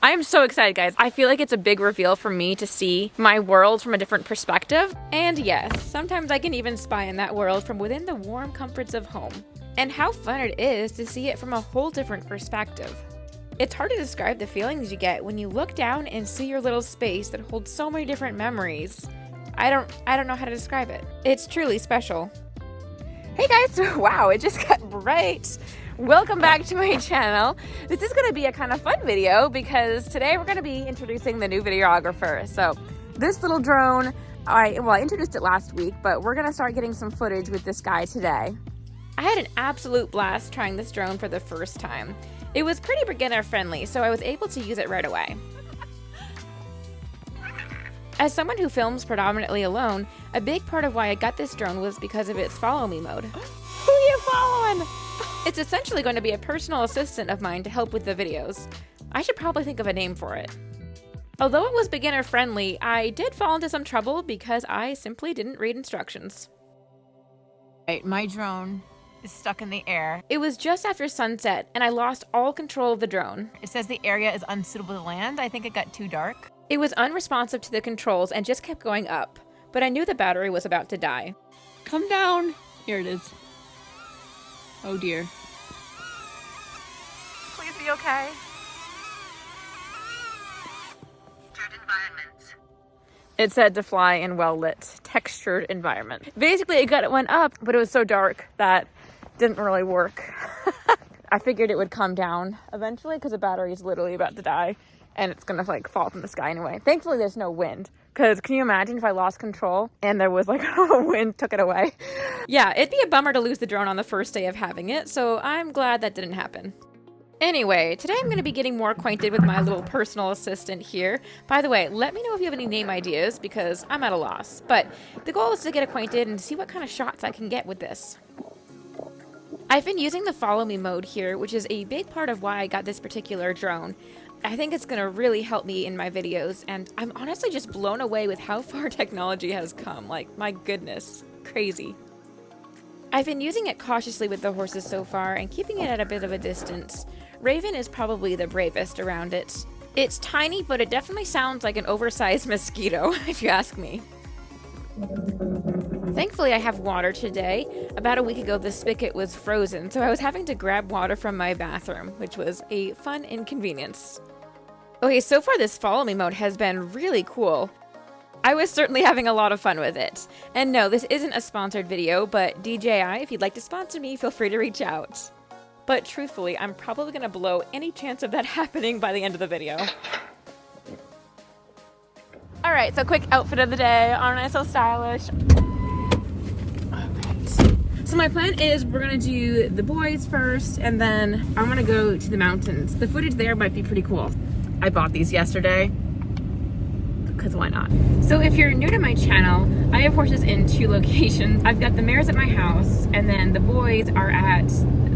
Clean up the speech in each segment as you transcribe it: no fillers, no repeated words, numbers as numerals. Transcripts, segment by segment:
I'm so excited, guys. I feel like it's a big reveal for me to see my world from a different perspective. And yes, sometimes I can even spy in that world from within the warm comforts of home. And how fun it is to see it from a whole different perspective. It's hard to describe the feelings you get when you look down and see your little space that holds so many different memories. I don't know how to describe it. It's truly special. Hey guys, wow, it just got bright. Welcome back to my channel. This is going to be a kind of fun video because today we're going to be introducing the new videographer. So this little drone, I introduced it last week, but we're going to start getting some footage with this guy today. I had an absolute blast trying this drone for the first time. It was pretty beginner friendly, so I was able to use it right away. As someone who films predominantly alone, a big part of why I got this drone was because of its follow me mode. Who are you following? It's essentially going to be a personal assistant of mine to help with the videos. I should probably think of a name for it. Although it was beginner friendly, I did fall into some trouble because I simply didn't read instructions. Right, my drone is stuck in the air. It was just after sunset and I lost all control of the drone. It says the area is unsuitable to land. I think it got too dark. It was unresponsive to the controls and just kept going up, but I knew the battery was about to die. Come down. Here it is. Oh dear. Please be okay. It said to fly in well-lit, textured environment. Basically, it went up, but it was so dark that it didn't really work. I figured it would come down eventually because the battery is literally about to die and it's gonna like fall from the sky anyway. Thankfully, there's no wind. Because can you imagine if I lost control and there was like a wind took it away? Yeah, it'd be a bummer to lose the drone on the first day of having it, so I'm glad that didn't happen. Anyway, today I'm going to be getting more acquainted with my little personal assistant here. By the way, let me know if you have any name ideas because I'm at a loss. But the goal is to get acquainted and see what kind of shots I can get with this. I've been using the follow me mode here, which is a big part of why I got this particular drone. I think it's going to really help me in my videos, and I'm honestly just blown away with how far technology has come. Like, my goodness, crazy. I've been using it cautiously with the horses so far and keeping it at a bit of a distance. Raven is probably the bravest around it. It's tiny, but it definitely sounds like an oversized mosquito, if you ask me. Thankfully, I have water today. About a week ago, the spigot was frozen, so I was having to grab water from my bathroom, which was a fun inconvenience. Okay, so far this follow me mode has been really cool. I was certainly having a lot of fun with it. And no, this isn't a sponsored video, but DJI, if you'd like to sponsor me, feel free to reach out. But truthfully, I'm probably going to blow any chance of that happening by the end of the video. Alright, so quick outfit of the day. Aren't I so stylish? So my plan is we're going to do the boys first, and then I'm going to go to the mountains. The footage there might be pretty cool. I bought these yesterday, because why not? So if you're new to my channel, I have horses in 2 locations. I've got the mares at my house, and then the boys are at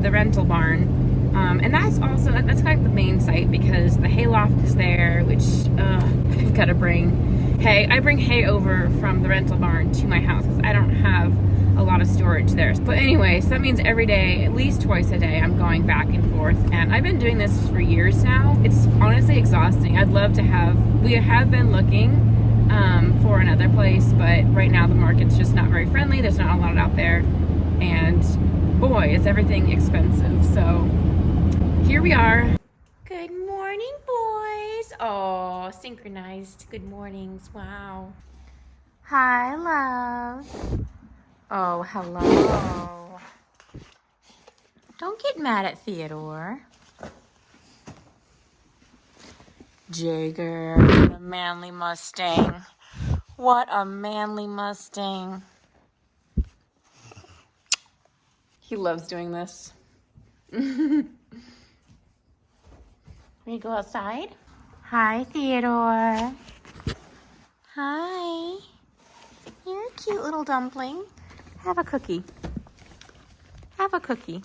the rental barn. And that's kind of the main site because the hayloft is there, which I've got to bring hay. I bring hay over from the rental barn to my house because I don't have a lot of storage there. But anyway, so that means every day, at least twice a day, I'm going back and forth. And I've been doing this for years now. It's honestly exhausting. I'd love to we have been looking for another place, but right now the market's just not very friendly. There's not a lot out there. And boy, is everything expensive. So here we are. Good morning, boys. Oh, synchronized good mornings. Wow. Hi, love. Oh, hello. Don't get mad at Theodore. Jaeger, what a manly Mustang. What a manly Mustang. He loves doing this. Ready to go outside? Hi, Theodore. Hi. You're a cute little dumpling. Have a cookie. Have a cookie.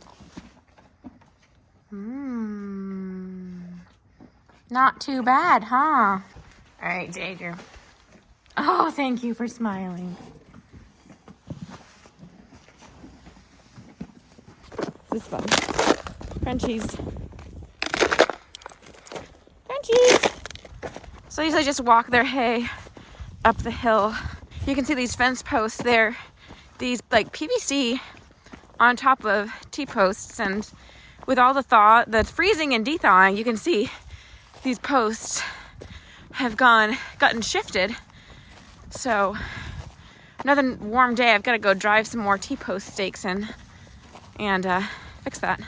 Not too bad, huh? All right, Jaeger. Oh, thank you for smiling. This is fun. Crunchies. Crunchies. So usually just walk their hay up the hill. You can see these fence posts there, these like PVC on top of T-posts, and with all the freezing and de-thawing, you can see these posts have gotten shifted. So another warm day, I've got to go drive some more T-post stakes in and fix that.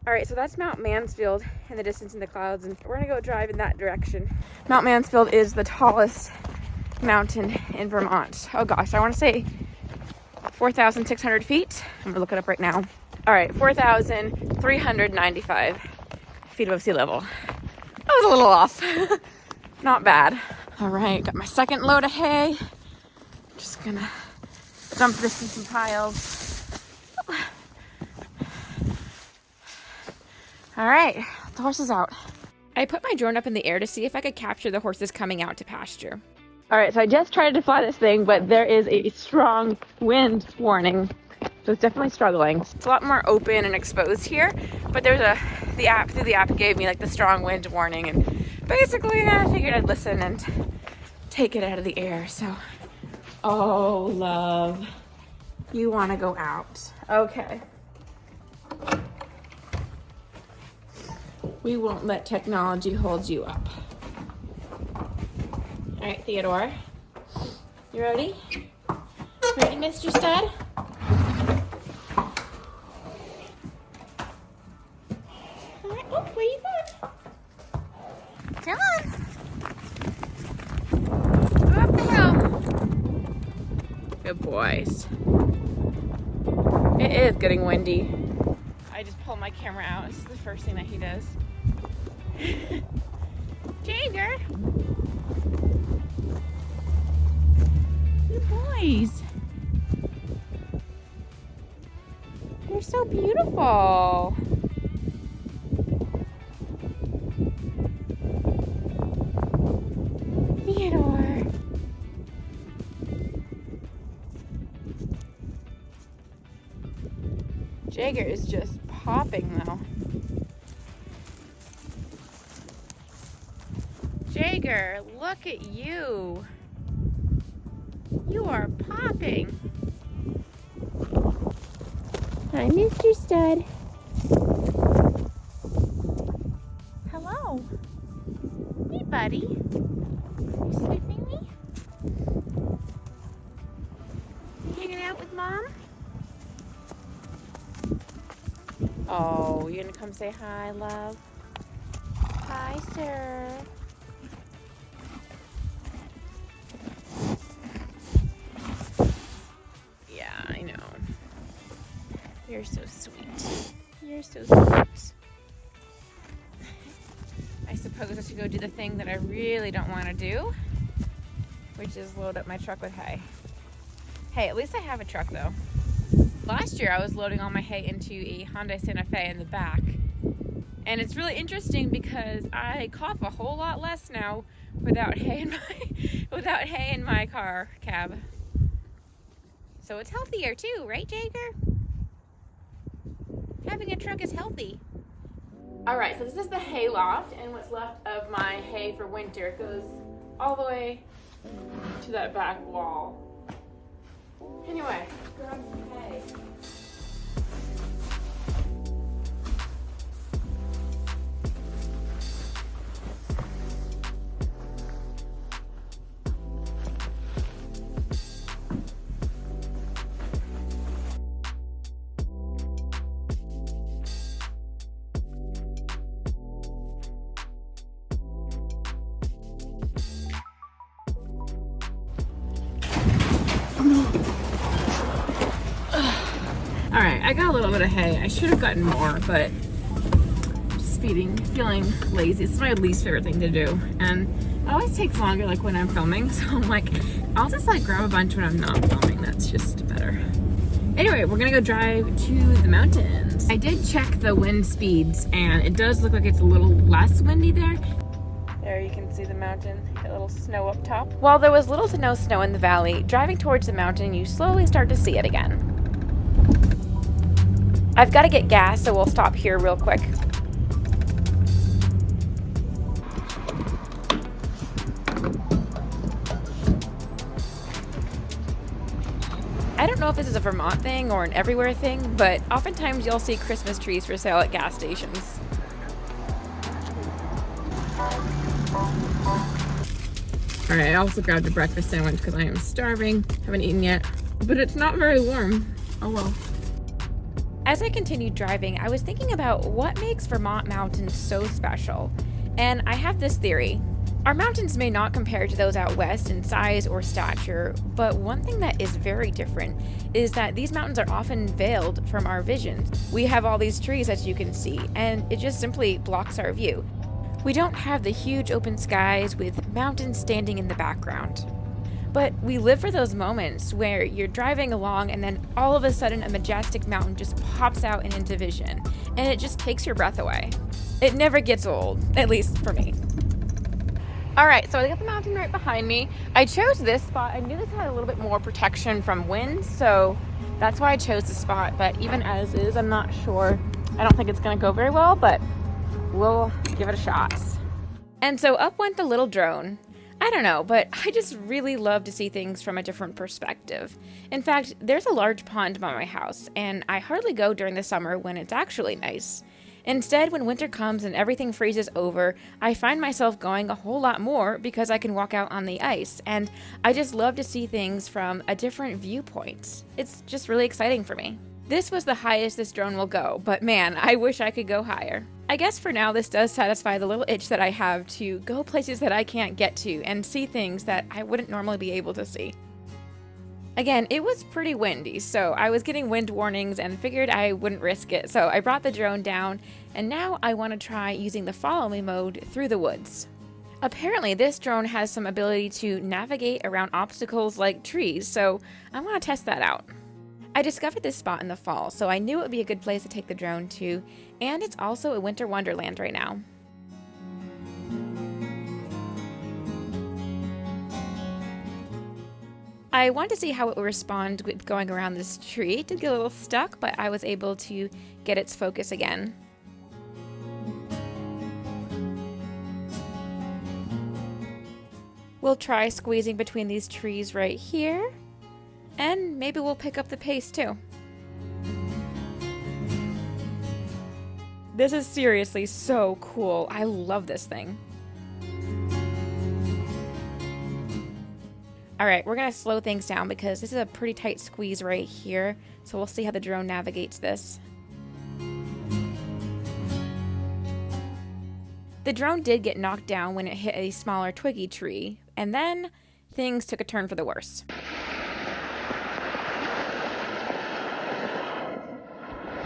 All right, so that's Mount Mansfield in the distance in the clouds, and we're gonna go drive in that direction. Mount Mansfield is the tallest mountain in Vermont. Oh gosh, I wanna say 4,600 feet. I'm gonna look it up right now. All right, 4,395 feet above sea level. That was a little off. Not bad. All right, got my second load of hay. Just gonna dump this in some piles. All right, the horses out. I put my drone up in the air to see if I could capture the horses coming out to pasture. All right, so I just tried to fly this thing, but there is a strong wind warning. So it's definitely struggling. It's a lot more open and exposed here, but there's the app gave me like the strong wind warning, and basically I figured I'd listen and take it out of the air. So, oh love, you wanna go out. Okay. We won't let technology hold you up. All right, Theodore. You ready? Ready, Mr. Stud? All right, oh, where you going? Come on. Go up the hill. Good boys. It is getting windy. I just pulled my camera out. This is the first thing that he does. Jager! Good boys. They're so beautiful. Theodore. Jager is just popping though. Jager, look at you. You are popping. Hi, Mr. Stud. Hello. Hey, buddy. You sniffing me? You hanging out with Mom? Oh, you gonna come say hi, love? Hi, sir. You're so sweet. You're so sweet. I suppose I should go do the thing that I really don't want to do, which is load up my truck with hay. Hey, at least I have a truck though. Last year I was loading all my hay into a Hyundai Santa Fe in the back. And it's really interesting because I cough a whole lot less now without hay in my car cab. So it's healthier too, right, Jager? Having a truck is healthy. All right, so this is the hay loft, and what's left of my hay for winter goes all the way to that back wall. Anyway, grab some hay. All right, I got a little bit of hay. I should have gotten more, but just feeling lazy. It's my least favorite thing to do, and it always takes longer like when I'm filming, so I'm like, I'll just like grab a bunch when I'm not filming. That's just better. Anyway, we're gonna go drive to the mountains. I did check the wind speeds, and it does look like it's a little less windy there. There you can see the mountain, a little snow up top. While there was little to no snow in the valley, driving towards the mountain, you slowly start to see it again. I've got to get gas, so we'll stop here real quick. know if this is a Vermont thing or an everywhere thing, but oftentimes you'll see Christmas trees for sale at gas stations. All right, I also grabbed a breakfast sandwich because I am starving. Haven't eaten yet, but it's not very warm. Oh well. As I continued driving, I was thinking about what makes Vermont mountains so special. And I have this theory. Our mountains may not compare to those out west in size or stature, but one thing that is very different is that these mountains are often veiled from our vision. We have all these trees, as you can see, and it just simply blocks our view. We don't have the huge open skies with mountains standing in the background. But we live for those moments where you're driving along and then all of a sudden a majestic mountain just pops out and into vision, and it just takes your breath away. It never gets old, at least for me. All right, so I got the mountain right behind me. I chose this spot. I knew this had a little bit more protection from wind, so that's why I chose this spot. But even as is, I'm not sure. I don't think it's gonna go very well, but we'll give it a shot. And so up went the little drone. I don't know, but I just really love to see things from a different perspective. In fact, there's a large pond by my house, and I hardly go during the summer when it's actually nice. Instead, when winter comes and everything freezes over, I find myself going a whole lot more because I can walk out on the ice, and I just love to see things from a different viewpoint. It's just really exciting for me. This was the highest this drone will go, but man, I wish I could go higher. I guess for now this does satisfy the little itch that I have to go places that I can't get to and see things that I wouldn't normally be able to see. Again, it was pretty windy, so I was getting wind warnings and figured I wouldn't risk it, so I brought the drone down, and now I want to try using the follow me mode through the woods. Apparently this drone has some ability to navigate around obstacles like trees, so I want to test that out. I discovered this spot in the fall, so I knew it would be a good place to take the drone to, and it's also a winter wonderland right now. I wanted to see how it would respond with going around this tree. It did get a little stuck, but I was able to get its focus again. We'll try squeezing between these trees right here, and maybe we'll pick up the pace too. This is seriously so cool. I love this thing. All right, we're gonna slow things down because this is a pretty tight squeeze right here. So we'll see how the drone navigates this. The drone did get knocked down when it hit a smaller twiggy tree, and then things took a turn for the worse.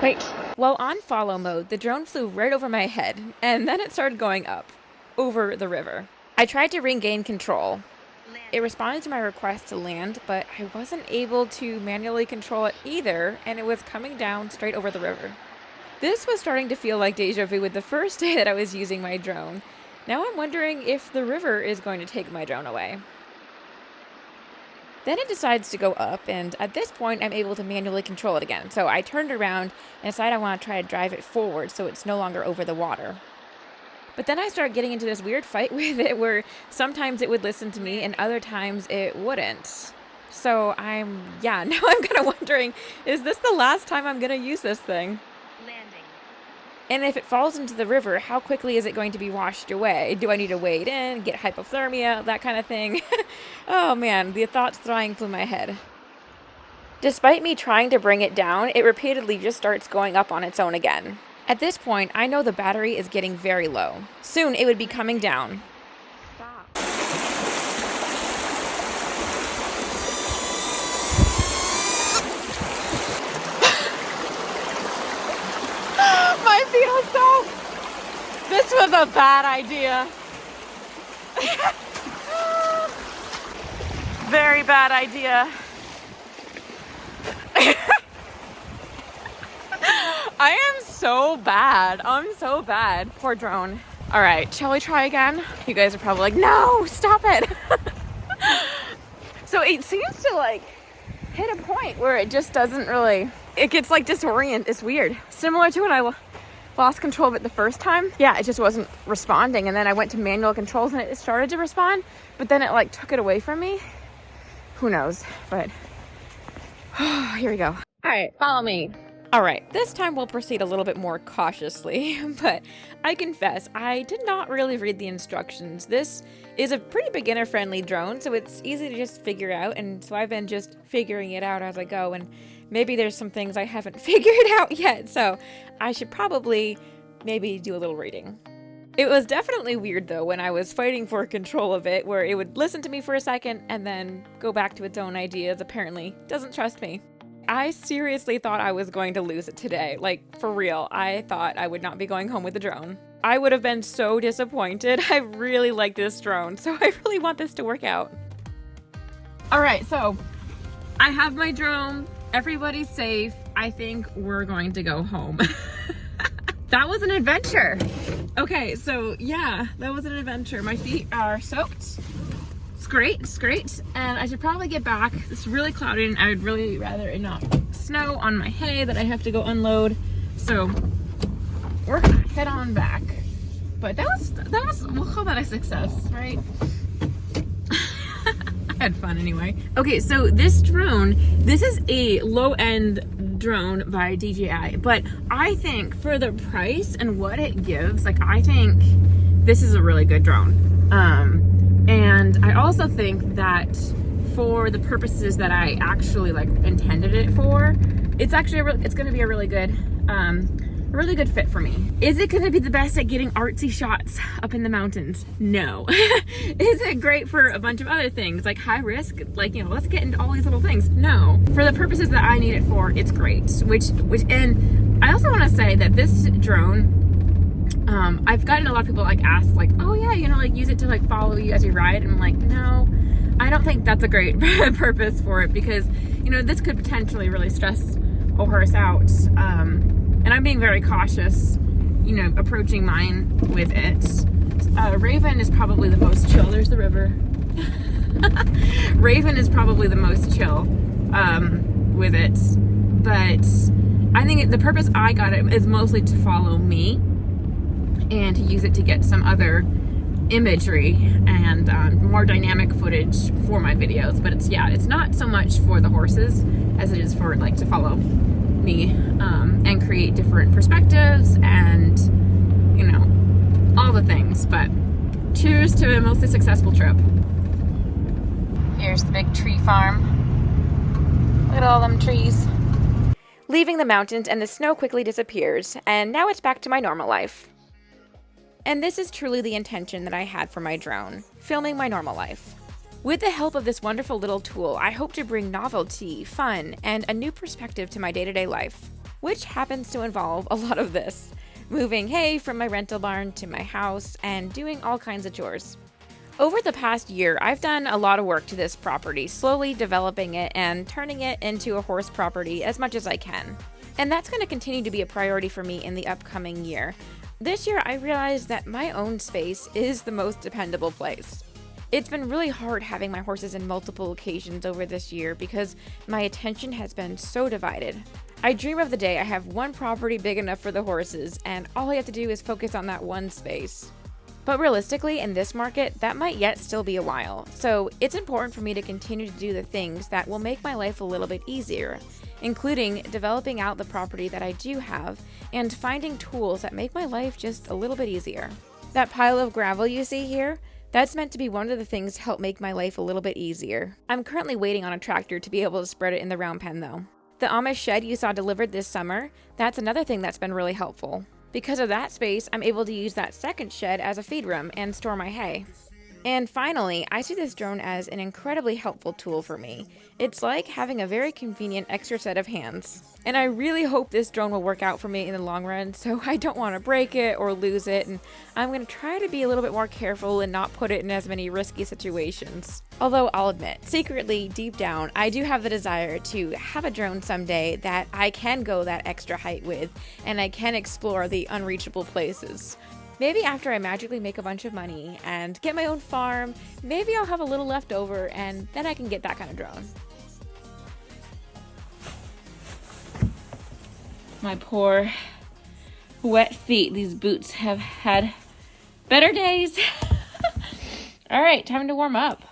Wait. While on follow mode, the drone flew right over my head, and then it started going up, over the river. I tried to regain control. It responded to my request to land, but I wasn't able to manually control it either, and it was coming down straight over the river. This was starting to feel like deja vu with the first day that I was using my drone. Now I'm wondering if the river is going to take my drone away. Then it decides to go up, and at this point I'm able to manually control it again. So I turned around and decided I want to try to drive it forward so it's no longer over the water. But then I started getting into this weird fight with it where sometimes it would listen to me and other times it wouldn't. So now I'm kind of wondering, is this the last time I'm going to use this thing? And if it falls into the river, how quickly is it going to be washed away? Do I need to wade in, get hypothermia, that kind of thing? Oh man, the thoughts flying through my head. Despite me trying to bring it down, it repeatedly just starts going up on its own again. At this point, I know the battery is getting very low. Soon it would be coming down. Stop. My feet are soaked. This was a bad idea. Very bad idea. I am so bad. I'm so bad. Poor drone. All right, shall we try again? You guys are probably like, no, stop it. So it seems to hit a point where it just doesn't really, it gets disoriented. It's weird. Similar to when I lost control of it the first time. Yeah, it just wasn't responding. And then I went to manual controls and it started to respond, but then it took it away from me. Who knows, but Here we go. All right, follow me. All right, this time we'll proceed a little bit more cautiously, but I confess, I did not really read the instructions. This is a pretty beginner-friendly drone, so it's easy to just figure out, and so I've been just figuring it out as I go, and maybe there's some things I haven't figured out yet, so I should probably maybe do a little reading. It was definitely weird, though, when I was fighting for control of it, where it would listen to me for a second and then go back to its own ideas. Apparently doesn't trust me. I seriously thought I was going to lose it today. Like, for real, I thought I would not be going home with the drone. I would have been so disappointed. I really like this drone, so I really want this to work out. All right, so I have my drone. Everybody's safe. I think we're going to go home. That was an adventure. Okay, so yeah, that was an adventure. My feet are soaked. It's great. And I should probably get back. It's really cloudy and I would really rather it not snow on my hay that I have to go unload. So we're gonna head on back. But that was, we'll call that a success, right? I had fun anyway. Okay, so this drone, this is a low-end drone by DJI, but I think for the price and what it gives, like I think this is a really good drone. And I also think that for the purposes that I actually like intended it for, it's actually it's going to be a really good fit for me. Is it going to be the best at getting artsy shots up in the mountains? No. Is it great for a bunch of other things like high risk, like, you know, let's get into all these little things? No. For the purposes that I need it for, it's great. And I also want to say that this drone, I've gotten a lot of people like ask like, oh yeah, you know, like use it to like follow you as you ride. And I'm like, no, I don't think that's a great purpose for it because, you know, this could potentially really stress a horse out. And I'm being very cautious, you know, approaching mine with it. Raven is probably the most chill. There's the river. Raven is probably the most chill with it. But I think the purpose I got it is mostly to follow me and to use it to get some other imagery and more dynamic footage for my videos. But it's not so much for the horses as it is for like to follow me and create different perspectives and, you know, all the things. But cheers to a mostly successful trip. Here's the big tree farm. Look at all them trees. Leaving the mountains and the snow quickly disappears, and now it's back to my normal life. And this is truly the intention that I had for my drone, filming my normal life. With the help of this wonderful little tool, I hope to bring novelty, fun, and a new perspective to my day-to-day life, which happens to involve a lot of this. Moving hay from my rental barn to my house and doing all kinds of chores. Over the past year, I've done a lot of work to this property, slowly developing it and turning it into a horse property as much as I can. And that's going to continue to be a priority for me in the upcoming year. This year, I realized that my own space is the most dependable place. It's been really hard having my horses in multiple locations over this year because my attention has been so divided. I dream of the day I have one property big enough for the horses and all I have to do is focus on that one space. But realistically, in this market, that might yet still be a while. So it's important for me to continue to do the things that will make my life a little bit easier, including developing out the property that I do have and finding tools that make my life just a little bit easier. That pile of gravel you see here, that's meant to be one of the things to help make my life a little bit easier. I'm currently waiting on a tractor to be able to spread it in the round pen though. The Amish shed you saw delivered this summer, that's another thing that's been really helpful. Because of that space, I'm able to use that second shed as a feed room and store my hay. And finally, I see this drone as an incredibly helpful tool for me. It's like having a very convenient extra set of hands. And I really hope this drone will work out for me in the long run, so I don't want to break it or lose it, and I'm going to try to be a little bit more careful and not put it in as many risky situations. Although I'll admit, secretly, deep down, I do have the desire to have a drone someday that I can go that extra height with, and I can explore the unreachable places. Maybe after I magically make a bunch of money and get my own farm, maybe I'll have a little left over and then I can get that kind of drone. My poor wet feet. These boots have had better days. All right, time to warm up.